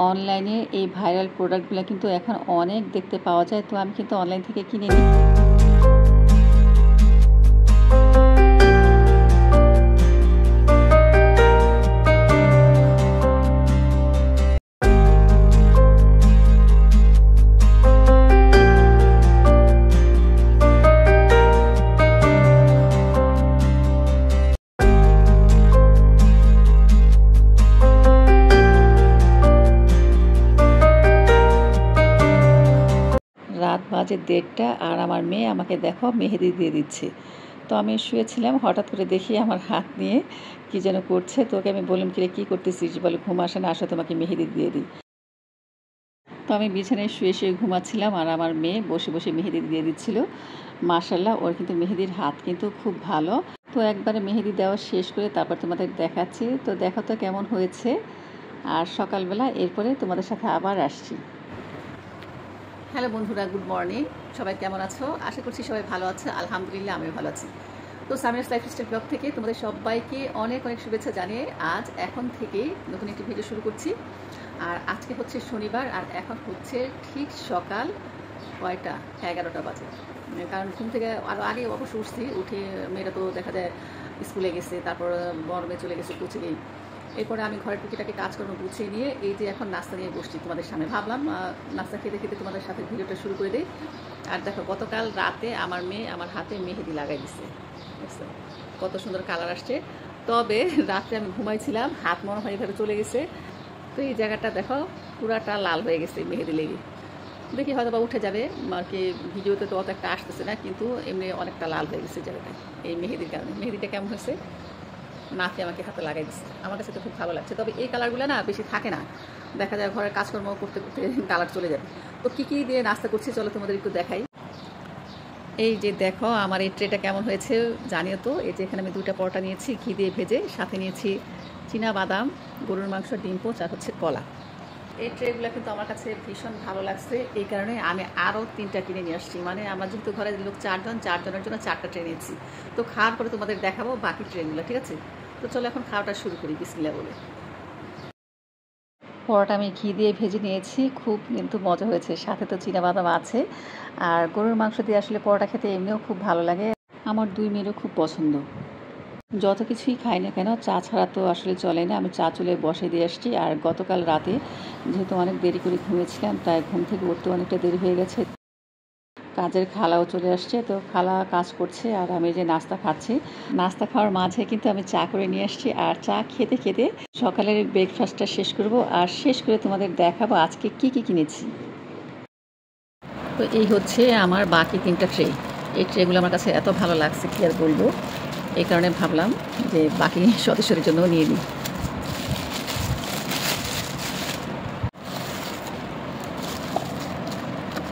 অনলাইনে এই ভাইরাল প্রোডাক্টগুলো কিন্তু এখন অনেক দেখতে পাওয়া যায়, তো আমি কিন্তু অনলাইন থেকে কিনে নিই। রাত বাজে 1:30 আর আমার মেয়ে আমাকে দেখো মেহেদি দিয়ে দিচ্ছে। তো আমি শুয়েছিলাম, হঠাৎ করে দেখি আমার হাত নিয়ে কী যেন করছে। তো ওকে আমি বললাম, কিরে কী করতেছিস? বলে ঘুম আসে না, আসো তোমাকে মেহেদি দিয়ে দিই। তো আমি বিছানায় শুয়ে শুয়ে ঘুমাচ্ছিলাম আর আমার মেয়ে বসে বসে মেহেদি দিয়ে দিচ্ছিল। মাশাআল্লাহ, ওর কিন্তু মেহেদির হাত কিন্তু খুব ভালো। তো একবারে মেহেদি দেওয়া শেষ করে তারপর তোমাদের দেখাচ্ছি। তো দেখো তো কেমন হয়েছে। আর সকালবেলা এরপরে তোমাদের সাথে আবার আসছি। হ্যালো বন্ধুরা, গুড মর্নিং। সবাই কেমন আছো? আশা করছি সবাই ভালো আছে। আলহামদুলিল্লাহ, আমিও ভালো আছি। তো সামিরাস লাইফস্টাইল ব্লগ থেকে তোমাদের সবাইকে অনেক অনেক শুভেচ্ছা জানিয়ে আজ এখন থেকে নতুন একটি ভিডিও শুরু করছি। আর আজকে হচ্ছে শনিবার, আর এখন হচ্ছে ঠিক সকাল 11টা বাজে। কারণ ঘুম থেকে আরও আগে অবশ্য উঠছি, উঠে মেয়েরা তো দেখা যায় স্কুলে গেছে, তারপর বড় মেয়ে চলে গেছে কোচিংয়েই। এরপরে আমি ঘরের টুকিটাকে কাজকর্ম গুছিয়ে নিয়ে এই যে এখন নাস্তা নিয়ে বসছি তোমাদের সামনে। ভাবলাম নাস্তা খেতে খেতে তোমাদের সাথে ভিডিওটা শুরু করে দিই। আর দেখো, গতকাল রাতে আমার মেয়ে আমার হাতে মেহেদি লাগাই দিচ্ছে, বুঝছো কত সুন্দর কালার আসছে। তবে রাত্রে আমি ঘুমাইছিলাম, হাত মনে হয় এভাবে চলে গেছে। তো এই জায়গাটা দেখো পুরাটা লাল হয়ে গেছে মেহেদি লেগে। দেখি হয়তো বা উঠে যাবে, আর কি ভিডিওতে তো অত একটা আসতেছে না, কিন্তু এমনি অনেকটা লাল হয়ে গেছে জায়গাটায় এই মেহেদির কারণে। মেহেদিটা কেমন হয়েছে? নাতি আমাকে হাতে লাগাই দিচ্ছে, আমার কাছে তো খুব ভালো লাগছে। তবে এই কালারগুলো না বেশি থাকে না, দেখা যায় ঘরের কাজকর্ম করতে করতে কালার চলে যাবে। তো কী কী দিয়ে নাস্তা করছি চলো তোমাদের একটু দেখাই। এই যে দেখো আমার এই ট্রেটা কেমন হয়েছে জানিও তো। এই যে এখানে আমি 2টা পরোটা নিয়েছি ঘি দিয়ে ভেজে, সাথে নিয়েছি চীনা বাদাম, গরুর মাংস, ডিম পোচ আর হচ্ছে কলা। এই ট্রেগুলো কিন্তু আমার কাছে ভীষণ ভালো লাগছে, এই কারণে আমি আরও 3টা কিনে নিয়ে আসছি। মানে আমার যেহেতু ঘরে লোক 4জনের জন্য 4টা ট্রে নিয়েছি। তো খাওয়ার পরে তোমাদের দেখাবো বাকি ট্রেগুলো, ঠিক আছে? তো চলো এখন খাওয়াটা শুরু করি বিসমিল্লাহ বলে। পরোটা আমি ঘি দিয়ে ভেজে নিয়েছি, খুব কিন্তু মজা হয়েছে। সাথে তো চীনা বাদাম আছে, আর গরুর মাংস দিয়ে আসলে পরোটা খেতে এমনিও খুব ভালো লাগে। আমার 2 মেয়েরও খুব পছন্দ। যত কিছুই খাই না কেন, চা ছাড়া তো আসলে চলে না। আমি চা চুলায় বসে দিয়ে আসছি। আর গতকাল রাতে যেহেতু অনেক দেরি করে ঘুমিয়েছিলাম, তাই ঘুম থেকে উঠতে অনেকটা দেরি হয়ে গেছে। কাজের খালাও চলে আসছে, তো খালা কাজ করছে আর আমি যে নাস্তা খাচ্ছি। নাস্তা খাওয়ার মাঝে কিন্তু আমি চা করে নিয়ে আসছি, আর চা খেতে খেতে সকালের ব্রেকফাস্টটা শেষ করব, আর শেষ করে তোমাদের দেখাবো আজকে কি কি কিনেছি। তো এই হচ্ছে আমার বাকি 3টা ট্রে। এই ট্রেগুলো আমার কাছে এত ভালো লাগছে কি আর বলবো, এই কারণে ভাবলাম যে বাকি সদস্যদের জন্যও নিয়ে নিই।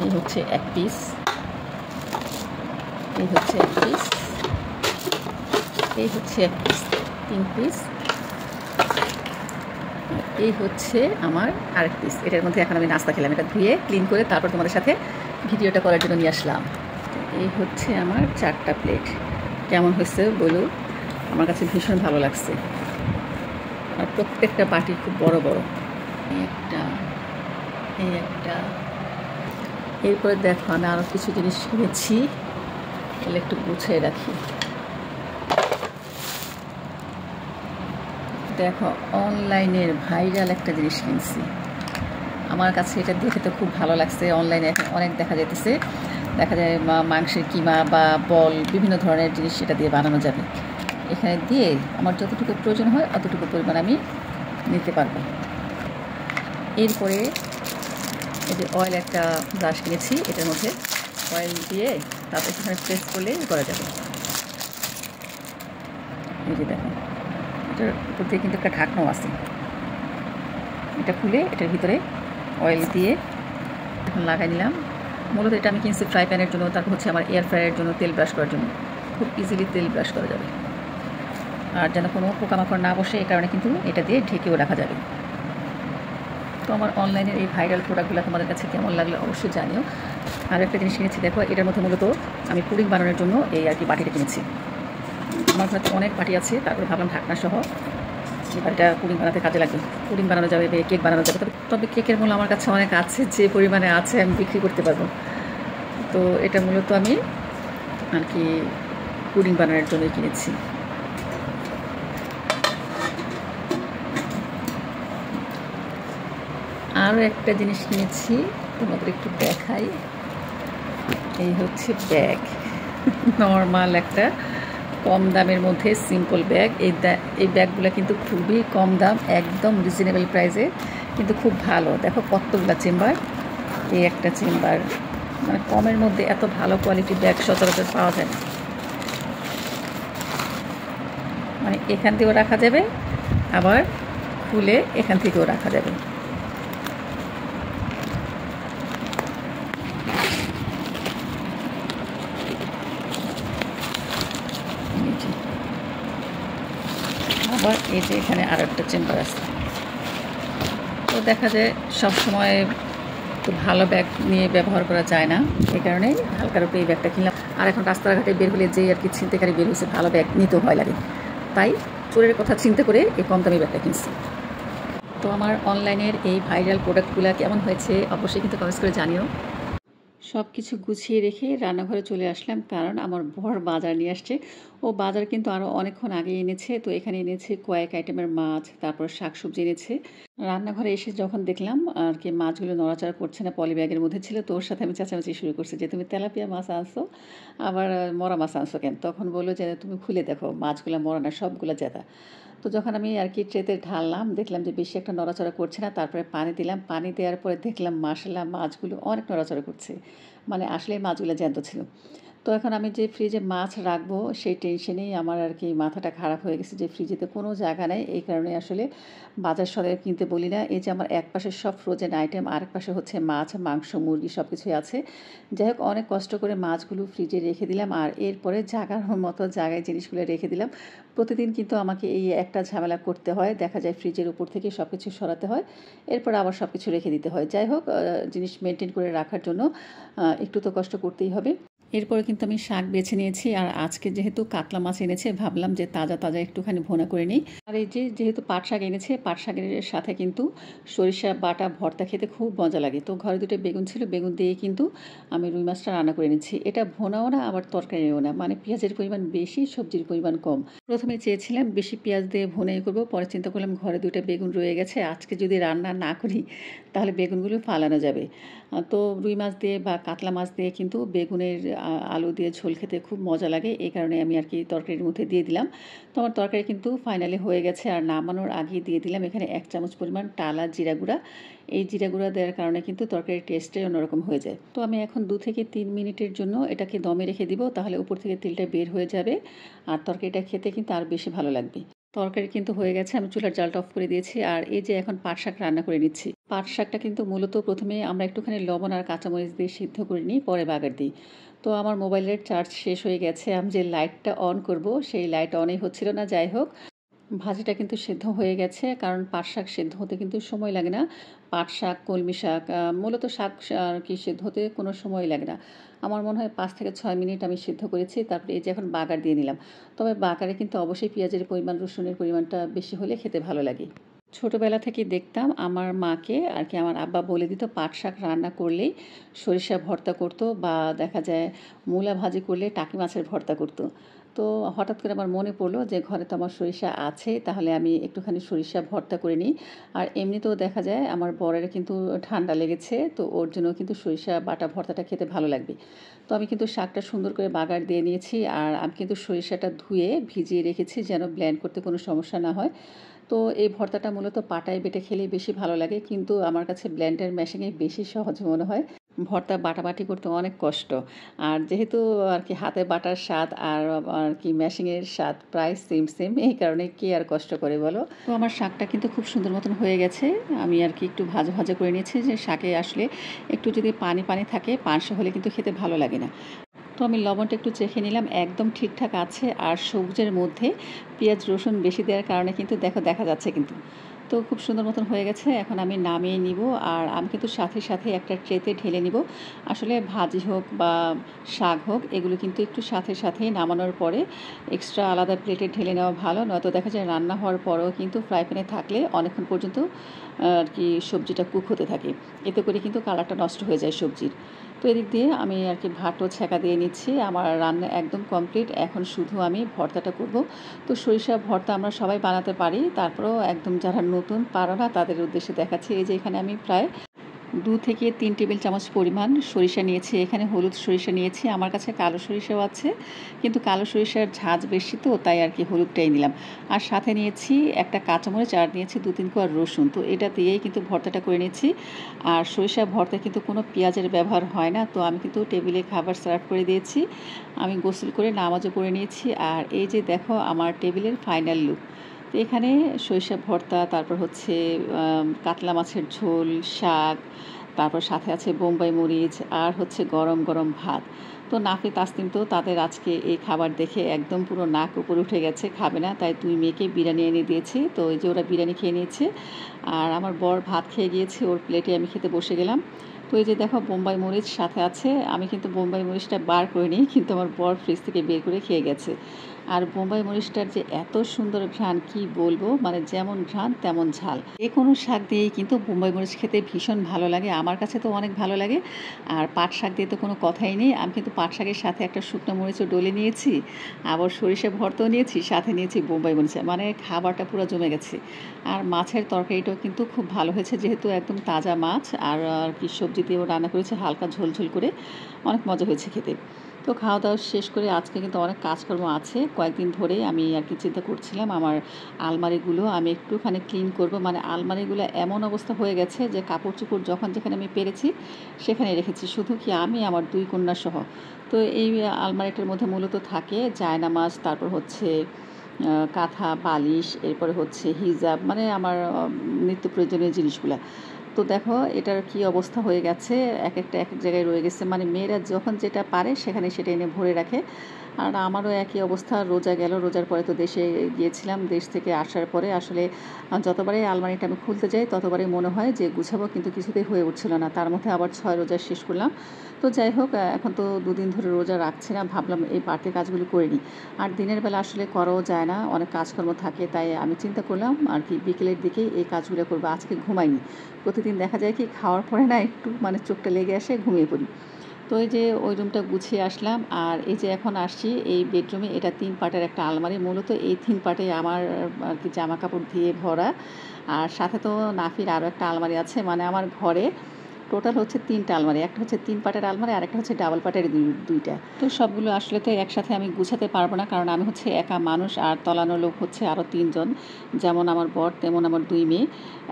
এই হচ্ছে 1 পিস, এই হচ্ছে 1 পিস, এই হচ্ছে 1 পিস, 3 পিস, এই হচ্ছে আমার আরেক পিস। এটার মধ্যে এখন আমি নাস্তা খেলাম, এটা ধুয়ে ক্লিন করে তারপর তোমাদের সাথে ভিডিওটা করার জন্য নিয়ে আসলাম। এই হচ্ছে আমার 4টা প্লেট। কেমন হয়েছে বলো? আমার কাছে ভীষণ ভালো লাগছে, আর প্রত্যেকটা বাটি খুব বড় বড়। এই একটা। এরপরে দেখো আমি আরও কিছু জিনিস কিনেছি, এগুলো একটু গুছিয়ে রাখি। দেখো অনলাইনের ভাইরাল একটা জিনিস কিনছি, আমার কাছে এটা দেখে তো খুব ভালো লাগছে। অনলাইনে এখন অনেক দেখা যাইতেছে, দেখা যায় মাংসের কিমা বা বল, বিভিন্ন ধরনের জিনিস এটা দিয়ে বানানো যাবে। এখানে দিয়ে আমার যতটুকু প্রয়োজন হয় অতটুকু পরিমাণ আমি নিতে পারবো। এরপরে এই যে অয়েল একটা ব্রাশ কিনেছি, এটার মধ্যে অয়েল দিয়ে তারপর এখানে প্রেস করলে করা যাবে। এই যে দেখো, এটার উপর দিয়ে কিন্তু একটা ঢাকনাও আছে, এটা খুলে এটার ভিতরে অয়েল দিয়ে এখন লাগাই নিলাম। মূলত এটা আমি কিনছি ফ্রাই প্যানের জন্য, তারপর হচ্ছে আমার এয়ার ফ্রায়ারের জন্য তেল ব্রাশ করার জন্য। খুব ইজিলি তেল ব্রাশ করা যাবে, আর যেন কোনো পোকামাকড় না বসে এই কারণে কিন্তু এটা দিয়ে ঢেকেও রাখা যাবে। তো আমার অনলাইনের এই ভাইরাল প্রোডাক্টগুলো তোমাদের কাছে কেমন লাগলো অবশ্যই জানিও। আর একটা জিনিস কিনেছি দেখো, এটার মধ্যে মূলত আমি পুডিং বানানোর জন্য এই আর কি বাটিটা কিনেছি। আমার ঘরে অনেক বাটি আছে, তারপরে ভাবলাম ঢাকনা সহ এবার এটা পুডিং বানাতে কাজে লাগবে। পুডিং বানানো যাবে, কেক বানানো যাবে। তবে কেকের মূল্য আমার কাছে অনেক আছে, যে পরিমাণে আছে আমি বিক্রি করতে পারবো। তো এটা মূলত আমি আর কি পুডিং বানানোর জন্য কিনেছি। আরও একটা জিনিস কিনেছি, তোমাদের একটু দেখাই। এই হচ্ছে ব্যাগ, নর্মাল একটা কম দামের মধ্যে সিম্পল ব্যাগ। এই ব্যাগগুলো কিন্তু খুবই কম দাম, একদম রিজনেবল প্রাইসে, কিন্তু খুব ভালো। দেখো কতগুলো চেম্বার, এই একটা চেম্বার, মানে কমের মধ্যে এত ভালো কোয়ালিটির ব্যাগ সচরাচর পাওয়া যায় না। মানে এখান থেকেও রাখা যাবে, আবার খুলে এখান থেকেও রাখা যাবে। আবার এই যে এখানে আর একটা চেম্বার আছে। তো দেখা যায় সবসময় তো ভালো ব্যাগ নিয়ে ব্যবহার করা যায় না, এই কারণে হালকার উপরে এই ব্যাগটা কিনলাম। আর এখন রাস্তাঘাটে বের হলে যেই আর কি ছিনতাইকারী বের হয়েছে, ভালো ব্যাগ নিতেও ভয় লাগে, তাই চোরের কথা চিন্তা করে এই কম দামি ব্যাগটা কিনছি। তো আমার অনলাইনের এই ভাইরাল প্রোডাক্টগুলো কেমন হয়েছে অবশ্যই কিন্তু কমেন্টস করে জানিও। সব কিছু গুছিয়ে রেখে রান্নাঘরে চলে আসলাম, কারণ আমার বর বাজার নিয়ে আসছে। ও বাজার কিন্তু আরও অনেকক্ষণ আগে এনেছে। তো এখানে এনেছে কয়েক আইটেমের মাছ, তারপর শাকসবজি এনেছে। রান্নাঘরে এসে যখন দেখলাম আর কি মাছগুলো নড়াচড়া করছে না, পলি ব্যাগের মধ্যে ছিল, তো ওর সাথে আমি চেঁচামেচি শুরু করছি যে তুমি তেলাপিয়া মাছ আনছো, আবার মরা মাছ আনছো কেন? তখন বললো যে তুমি খুলে দেখো মাছগুলো মরা না, সবগুলো জেতা। তো যখন আমি আর কি ট্রেতে ঢাললাম, দেখলাম যে বেশি একটা নড়াচড়া করছে না, তারপরে পানি দিলাম। পানি দেওয়ার পরে দেখলাম মাশাআল্লাহ মাছগুলো অনেক নড়াচড়া করছে, মানে আসলে মাছগুলো জ্যান্ত ছিল। তো এখন আমি যে ফ্রিজে মাছ রাখবো সেই টেনশনেই আমার আর কি মাথাটা খারাপ হয়ে গেছে, যে ফ্রিজেতে কোনো জায়গা নেই। এই কারণে আসলে বাজার সদাই কিনতে বলি না। এই যে আমার এক পাশে সব ফ্রোজেন আইটেম, আরেক পাশে হচ্ছে মাছ, মাংস, মুরগি সব কিছুই আছে। যাই হোক, অনেক কষ্ট করে মাছগুলো ফ্রিজে রেখে দিলাম, আর এরপরে জাগার মতো জায়গায় জিনিসগুলো রেখে দিলাম। প্রতিদিন কিন্তু আমাকে এই একটা ঝামেলা করতে হয়, দেখা যায় ফ্রিজের উপর থেকে সব কিছু সরাতে হয়, এরপর আবার সব কিছু রেখে দিতে হয়। যাই হোক, জিনিস মেনটেন করে রাখার জন্য একটু তো কষ্ট করতেই হবে। এরপরে কিন্তু আমি শাক বেছে নিয়েছি, আর আজকে যেহেতু কাতলা মাছ এনেছে, ভাবলাম যে তাজা তাজা একটুখানি ভুনা করে নিই। আর এই যে যেহেতু পাট শাক এনেছে, পাট শাকের সাথে কিন্তু সরিষা বাটা ভর্তা খেতে খুব মজা লাগে। তো ঘরে দুটো বেগুন ছিল, বেগুন দিয়ে কিন্তু আমি রুই মাছটা রান্না করে নিচ্ছি। এটা ভুনাও না আবার তরকারিও না, মানে পেঁয়াজের পরিমাণ বেশি, সবজির পরিমাণ কম। প্রথমে চেয়েছিলাম বেশি পেঁয়াজ দিয়ে ভুনাই করবো, পরে চিন্তা করলাম ঘরে দুটো বেগুন রয়ে গেছে, আজকে যদি রান্না না করি তাহলে বেগুনগুলো ফালানো যাবে। তো রুই মাছ দিয়ে বা কাতলা মাছ দিয়ে কিন্তু বেগুনের আলু দিয়ে ঝোল খেতে খুব মজা লাগে, এই কারণে আমি আর কি তরকারির মধ্যে দিয়ে দিলাম। তো আমার তরকারি কিন্তু ফাইনালি হয়ে গেছে, আর নামানোর আগেই দিয়ে দিলাম এখানে 1 চামচ পরিমাণ টালা জিরা গুঁড়া। এই জিরা গুঁড়া দেওয়ার কারণে কিন্তু তরকারির টেস্টটাই অন্যরকম হয়ে যায়। তো আমি এখন 2 থেকে 3 মিনিটের জন্য এটাকে দমে রেখে দিব, তাহলে উপর থেকে তেলটা বের হয়ে যাবে, আর তরকারিটা খেতে কিন্তু আর বেশি ভালো লাগবে। তরকারি কিন্তু হয়ে গেছে, আমি চুলার জালটা অফ করে দিয়েছি। আর এই যে এখন পাট শাক রান্না করে নিচ্ছি। পাট শাকটা কিন্তু মূলত প্রথমে আমরা একটুখানি লবণ আর কাঁচামরিচ দিয়ে সিদ্ধ করে নিই, পরে বাগার দিই। তো আমার মোবাইলের চার্জ শেষ হয়ে গেছে, আমি যে লাইটটা অন করব সেই লাইট অনই হচ্ছিল না। যাই হোক, ভাজিটা কিন্তু সেদ্ধ হয়ে গেছে, কারণ পাট শাক সেদ্ধ হতে কিন্তু সময় লাগে না। পাট শাক, কলমি শাক, মূলত শাক আর কি সেদ্ধ হতে কোনো সময় লাগে না। আমার মনে হয় 5 থেকে 6 মিনিট আমি সিদ্ধ করেছি। তারপরে এই যে এখন বাগার দিয়ে নিলাম। তবে বাগারে কিন্তু অবশ্যই পেঁয়াজের পরিমাণ, রসুনের পরিমাণটা বেশি হলে খেতে ভালো লাগে। ছোটোবেলা থেকেই দেখতাম আমার মাকে আর কি আমার আব্বা বলে দিত পাট শাক রান্না করলেই সরিষা ভর্তা করতো, বা দেখা যায় মূলা ভাজি করলে টাকি মাছের ভর্তা করতো। তো হঠাৎ করে আমার মনে পড়লো যে ঘরে তো আমার সরিষা আছে, তাহলে আমি একটুখানি সরিষা ভর্তা করে নিই। আর এমনিতেও দেখা যায় আমার বরের কিন্তু ঠান্ডা লেগেছে, তো ওর জন্য কিন্তু সরিষা বাটা ভর্তাটা খেতে ভালো লাগবে। তো আমি কিন্তু শাকটা সুন্দর করে বাগার দিয়ে নিয়েছি, আর আমি কিন্তু সরিষাটা ধুয়ে ভিজিয়ে রেখেছি যেন ব্লেন্ড করতে কোনো সমস্যা না হয়। তো এই ভর্তাটা মূলত পাটায় বেটে খেলেই বেশি ভালো লাগে, কিন্তু আমার কাছে ব্লেন্ডার মেশিনে বেশি সহজ মনে হয়। ভর্তা বাটাবাটি করতে অনেক কষ্ট, আর যেহেতু আর কি হাতে বাটার স্বাদ আর আর কি মেশিনের স্বাদ প্রায় সেম সেম, এই কারণে কে আর কষ্ট করে বলো। তো আমার শাকটা কিন্তু খুব সুন্দর মতন হয়ে গেছে। আমি আর কি একটু ভাজা ভাজা করে নিয়েছি, যে শাকে আসলে একটু যদি পানি পানি থাকে, পানসে হলে কিন্তু খেতে ভালো লাগে না। তো আমি লবণটা একটু চেখে নিলাম, একদম ঠিকঠাক আছে। আর সবজির মধ্যে পেঁয়াজ রসুন বেশি দেওয়ার কারণে কিন্তু দেখা যাচ্ছে কিন্তু। তো তো খুব সুন্দর মতন হয়ে গেছে। এখন আমি নামিয়ে নিব। আর আমি কিন্তু সাথে সাথে একটা ট্রেতে ঢেলে নিব। আসলে ভাজি হোক বা শাক হোক, এগুলো কিন্তু একটু সাথে সাথেই নামানোর পরে এক্সট্রা আলাদা প্লেটে ঢেলে নেওয়া ভালো। নয়তো দেখা যায় রান্না হওয়ার পরেও কিন্তু ফ্রাই প্যানে থাকলে অনেকক্ষণ পর্যন্ত আর কি সবজিটা কুক হতে থাকে। এতে করে কিন্তু কালারটা নষ্ট হয়ে যায় সবজির। তো এদিক দিয়ে আমি আর কি ভাতও ছেঁকা দিয়ে নিচ্ছি। আমার রান্না একদম কমপ্লিট। এখন শুধু আমি ভর্তাটা করব। তো সরিষা ভর্তা আমরা সবাই বানাতে পারি, তারপরেও একদম যারা নতুন পারো না তাদের উদ্দেশ্যে দেখাচ্ছি। এই যে এখানে আমি প্রায় 2 থেকে 3 টেবিল চামচ পরিমাণ সরিষা নিয়েছি। এখানে হলুদ সরিষা নিয়েছি। আমার কাছে কালো সরিষাও আছে, কিন্তু কালো সরিষার ঝাঁজ বেশি, তো তাই আর কি হলুদটাই নিলাম। আর সাথে নিয়েছি একটা কাঁচামরিচ, আর নিয়েছি 2-3 কোয়া রসুন। তো এটা দিয়েই কিন্তু ভর্তাটা করে নিয়েছি। আর সরিষা ভর্তায় কিন্তু কোনো পেঁয়াজের ব্যবহার হয় না। তো আমি কিন্তু টেবিলে খাবার সার্ভ করে দিয়েছি। আমি গোসল করে নামাজও পড়ে নিয়েছি। আর এই যে দেখো আমার টেবিলের ফাইনাল লুক। তো এখানে সরিষা ভর্তা, তারপর হচ্ছে কাতলা মাছের ঝোল, শাক, তারপর সাথে আছে বোম্বাই মরিচ, আর হচ্ছে গরম গরম ভাত। তো নাফি তাসনিম তো তাদের আজকে এই খাবার দেখে একদম পুরো নাক উপরে উঠে গেছে, খাবে না, তাই 2 মেয়েকে বিরিয়ানি এনে দিয়েছি। তো এই যে ওরা বিরিয়ানি খেয়ে নিয়েছে, আর আমার বর ভাত খেয়ে গিয়েছে, ওর প্লেটে আমি খেতে বসে গেলাম। তো এই যে দেখো বোম্বাই মরিচ সাথে আছে। আমি কিন্তু বোম্বাই মরিচটা বার করে নিই, কিন্তু আমার বর ফ্রিজ থেকে বের করে খেয়ে গেছে। আর বোম্বাই মরিচটার যে এত সুন্দর ঘ্রাণ, কি বলবো, মানে যেমন ঘ্রাণ তেমন ঝাল। যে কোনো শাক দিয়েই কিন্তু বোম্বাই মরিচ খেতে ভীষণ ভালো লাগে, আমার কাছে তো অনেক ভালো লাগে। আর পাট শাক দিয়ে তো কোনো কথাই নেই। আমি কিন্তু পাট শাকের সাথে একটা শুকনো মরিচও ডলে নিয়েছি, আবার সরিষা ভর্তাও নিয়েছি, সাথে নিয়েছি বোম্বাই মরিচ, মানে খাবারটা পুরো জমে গেছে। আর মাছের তরকারিটাও কিন্তু খুব ভালো হয়েছে, যেহেতু একদম তাজা মাছ। আর কি সবজি দিয়েও রান্না করেছে হালকা ঝোলঝোল করে, অনেক মজা হয়েছে খেতে। তো খাওয়া দাওয়া শেষ করে আজকে কিন্তু অনেক কাজকর্ম আছে। কয়েকদিন ধরেই আমি আর কি চিন্তা করছিলাম আমার আলমারিগুলো আমি একটুখানি ক্লিন করব। মানে আলমারিগুলো এমন অবস্থা হয়ে গেছে যে কাপড় চোপড় যখন যেখানে আমি পেরেছি সেখানে রেখেছি, শুধু কি আমি, আমার 2 কন্যা সহ। তো এই আলমারিটার মধ্যে মূলত থাকে জায়নামাজ, তারপর হচ্ছে কাঁথা, বালিশ, এরপরে হচ্ছে হিজাব, মানে আমার নিত্য প্রয়োজনীয় জিনিসগুলা। তো দেখো এটার কি অবস্থা হয়ে গেছে, এক একটা এক এক জায়গায় রয়ে গেছে। মানে মেয়েরা যখন যেটা পারে সেখানে সেটা এনে ভরে রাখে। আর আমারও একই অবস্থা। রোজা গেল, রোজার পরে তো দেশে গিয়েছিলাম। দেশ থেকে আসার পরে আসলে যতবারই আলমারিটা আমি খুলতে যাই ততবারই মনে হয় যে গুছাবো, কিন্তু কিছুতেই হয়ে উঠছিল না। তার মধ্যে আবার 6 রোজা শেষ করলাম। তো যাই হোক, এখন তো 2 দিন ধরে রোজা রাখছি না, ভাবলাম এই বাড়তি কাজগুলো করে নিই। আর দিনের বেলা আসলে করাও যায় না, অনেক কাজকর্ম থাকে, তাই আমি চিন্তা করলাম আর কি বিকেলের দিকেই এই কাজগুলো করবো। আজকে ঘুমাইনি। প্রতিদিন দেখা যায় কি খাওয়ার পরে না একটু মানে চোখটা লেগে আসে, ঘুমিয়ে পড়ি। তো এই যে ওই রুমটা গুছিয়ে আসলাম। আর এই যে এখন আসছি এই বেডরুমে, এটা 3 পার্টের একটা আলমারি। মূলত এই 3 পার্টে আমার আর কি জামা কাপড় দিয়ে ভরা। আর সাথে তো নাফির আরও একটা আলমারি আছে। মানে আমার ঘরে টোটাল হচ্ছে 3টা আলমারি। একটা হচ্ছে 3 পার্টের আলমারি, আর একটা হচ্ছে ডাবল পার্টের দুইটা। তো সবগুলো আসলে তো একসাথে আমি গুছাতে পারবো না, কারণ আমি হচ্ছে একা মানুষ, আর তলানো লোক হচ্ছে আরও 3 জন। যেমন আমার বর তেমন আমার 2 মেয়ে।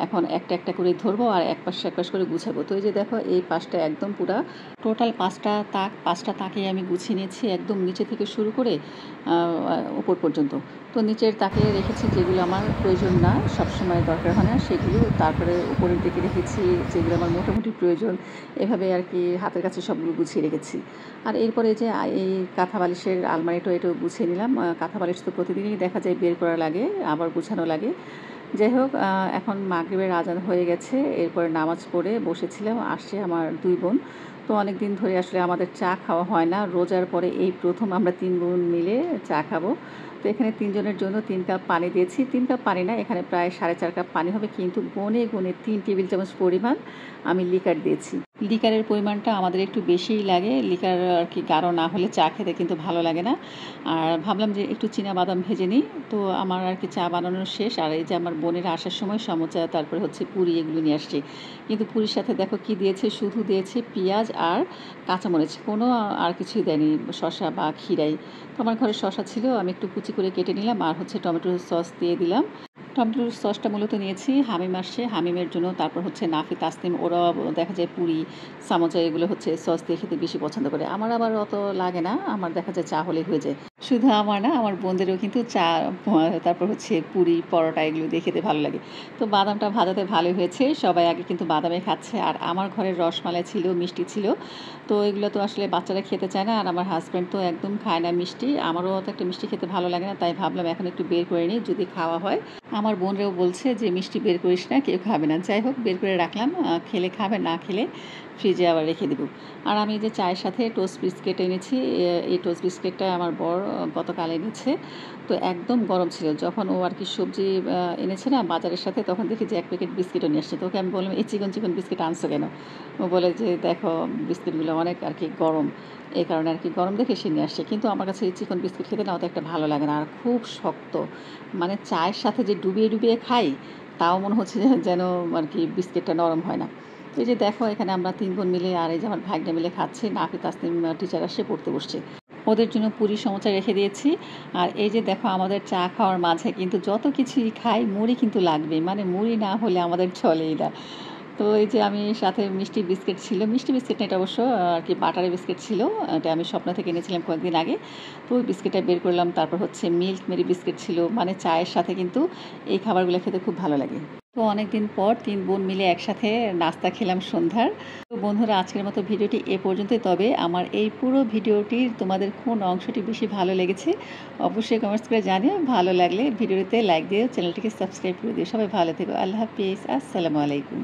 এখন একটা একটা করে ধরবো আর এক পাশ করে গুছাবো। তো এই যে দেখো এই পাশটা একদম পুরা টোটাল 5টা তাকেই আমি গুছিয়ে নিয়েছি, একদম নিচে থেকে শুরু করে উপর পর্যন্ত। তো নিচের তাকে রেখেছি যেগুলো আমার প্রয়োজন না, সবসময় দরকার হয় না সেগুলো। তারপরে উপরের দিকে রেখেছি যেগুলো আমার মোটামুটি প্রয়োজন। এভাবে আর কি হাতের কাছে সবগুলো গুছিয়ে রেখেছি। আর এরপরে যে এই কাঁথা বালিশের আলমারিটা এটাও গুছিয়ে নিলাম। কাঁথা বালিশ তো প্রতিদিনই দেখা যায় বের করা লাগে, আবার গুছানো লাগে। যাই হোক, এখন মাগরিবের আজান হয়ে গেছে। এরপরে নামাজ পড়ে বসেছিলাম। আসছে আমার 2 বোন। তো অনেক দিন ধরে আসলে আমাদের চা খাওয়া হয় না। রোজার পরে এই প্রথম আমরা 3 বোন মিলে চা খাবো। তো এখানে 3 জনের জন্য 3 কাপ পানি দিয়েছি। 3 কাপ পানি না, এখানে প্রায় 4.5 কাপ পানি হবে, কিন্তু গুনে গুনে 3 টেবিল চামচ পরিমাণ আমি লিকার দিয়েছি। লিকারের পরিমাণটা আমাদের একটু বেশিই লাগে। লিকার আর কি গাঢ় না হলে চা খেতে কিন্তু ভালো লাগে না। আর ভাবলাম যে একটু বাদাম ভেজে নিই। তো আমার আর কি চা বানানোর শেষ। আর এই যে আমার বোনেরা আসার সময় সমোচা, তারপরে হচ্ছে পুরি, এগুলো নিয়ে আসছে। কিন্তু পুরির সাথে দেখো কি দিয়েছে, শুধু দিয়েছে পেঁয়াজ আর কাঁচামরিচ, কোনো আর কিছুই দেয়নি, শসা বা খিরাই। তো আমার ঘরে শসা ছিল, আমি একটু কুচি করে কেটে নিলাম, আর হচ্ছে টমেটোর সস দিয়ে দিলাম। টমেটোর সসটা মূলত নিয়েছি হামিম আসছে, হামিমের জন্য। তারপর হচ্ছে নাফি, তাসনিম, ওরা দেখা যায় পুরি, সামোসা এগুলো হচ্ছে সস দিয়ে খেতে বেশি পছন্দ করে। আমার আবার অত লাগে না, আমার দেখা যায় চা হলেই হয়ে যায়। শুধু আমার না, আমার বোনদেরও কিন্তু চা, তারপর হচ্ছে পুরি, পরোটা, এগুলো দিয়ে খেতে ভালো লাগে। তো বাদামটা ভাজাতে ভালোই হয়েছে। সবাই আগে কিন্তু বাদামে খাচ্ছে, আর আমার ঘরের রসমালাই ছিল, মিষ্টি ছিল। তো এগুলো তো আসলে বাচ্চারা খেতে চায় না, আর আমার হাজব্যান্ড তো একদম খায় না মিষ্টি। আমারও অত একটা মিষ্টি খেতে ভালো লাগে না, তাই ভাবলাম এখন একটু বের করে নিই, যদি খাওয়া হয় আমার বোনরাও বলছে যে মিষ্টি বের করিস না, কেউ খাবে না। যাই হোক, বের করে রাখলাম, খেলে খাবে, না খেলে ফ্রিজে আবার রেখে দেবো। আর আমি যে চায়ের সাথে টোস্ট বিস্কিট এনেছি, এই টোস্ট বিস্কিটটা আমার বর গতকাল এনেছে। তো একদম গরম ছিল। যখন ও আর কি সবজি এনেছে না বাজারের সাথে, তখন দেখি যে 1 প্যাকেট বিস্কিটও নিয়ে আসছে। তো ওকে আমি বললাম, এই চিকন চিকন বিস্কিট আনছো কেন? ও বলে যে দেখো, বিস্কিটগুলো অনেক আর কি গরম, এই কারণে আর কি গরম দেখে সে নিয়ে আসছে। কিন্তু আমার কাছে এই চিকন বিস্কিট খেতে না অত একটা ভালো লাগে না, আর খুব শক্ত। মানে চায়ের সাথে যে ডুবিয়ে ডুবিয়ে খাই, তাও মনে হচ্ছে যেন আর কি বিস্কিটটা নরম হয় না। এই যে দেখো, এখানে আমরা 3 বোন মিলে আর এই যে আমার ভাগ্নে মিলে খাচ্ছি। নাফি তাসনিম টিচার আসে, পড়তে বসছে। ওদের জন্য পুরি সমোসা রেখে দিয়েছি। আর এই যে দেখো, আমাদের চা খাওয়ার মাঝে কিন্তু যত কিছুই খাই, মুড়ি কিন্তু লাগবে। মানে মুড়ি না হলে আমাদের চলেই না। তো এই যে আমি সাথে মিষ্টি বিস্কিট ছিল, মিষ্টি বিস্কিট না এটা অবশ্য, আর কি বাটারের বিস্কিট ছিল। এটা আমি স্বপ্ন থেকে এনেছিলাম কয়েকদিন আগে। তো ওই বিস্কিটটা বের করলাম। তারপর হচ্ছে মিল্ক মেরি বিস্কিট ছিল। মানে চায়ের সাথে কিন্তু এই খাবারগুলো খেতে খুব ভালো লাগে। তো অনেকদিন পর 3 বোন মিলে একসাথে নাস্তা খেলাম সন্ধ্যার। তো বন্ধুরা, আজকের মতো ভিডিওটি এ পর্যন্তই। তবে আমার এই পুরো ভিডিওটির তোমাদের কোন অংশটি বেশি ভালো লেগেছে অবশ্যই কমেন্টস করে জানিও। ভালো লাগলে ভিডিওতে লাইক দিও, চ্যানেলটিকে সাবস্ক্রাইব করে দিও। সবাই ভালো থেকো। আল্লাহ হাফিজ। আসসালামু আলাইকুম।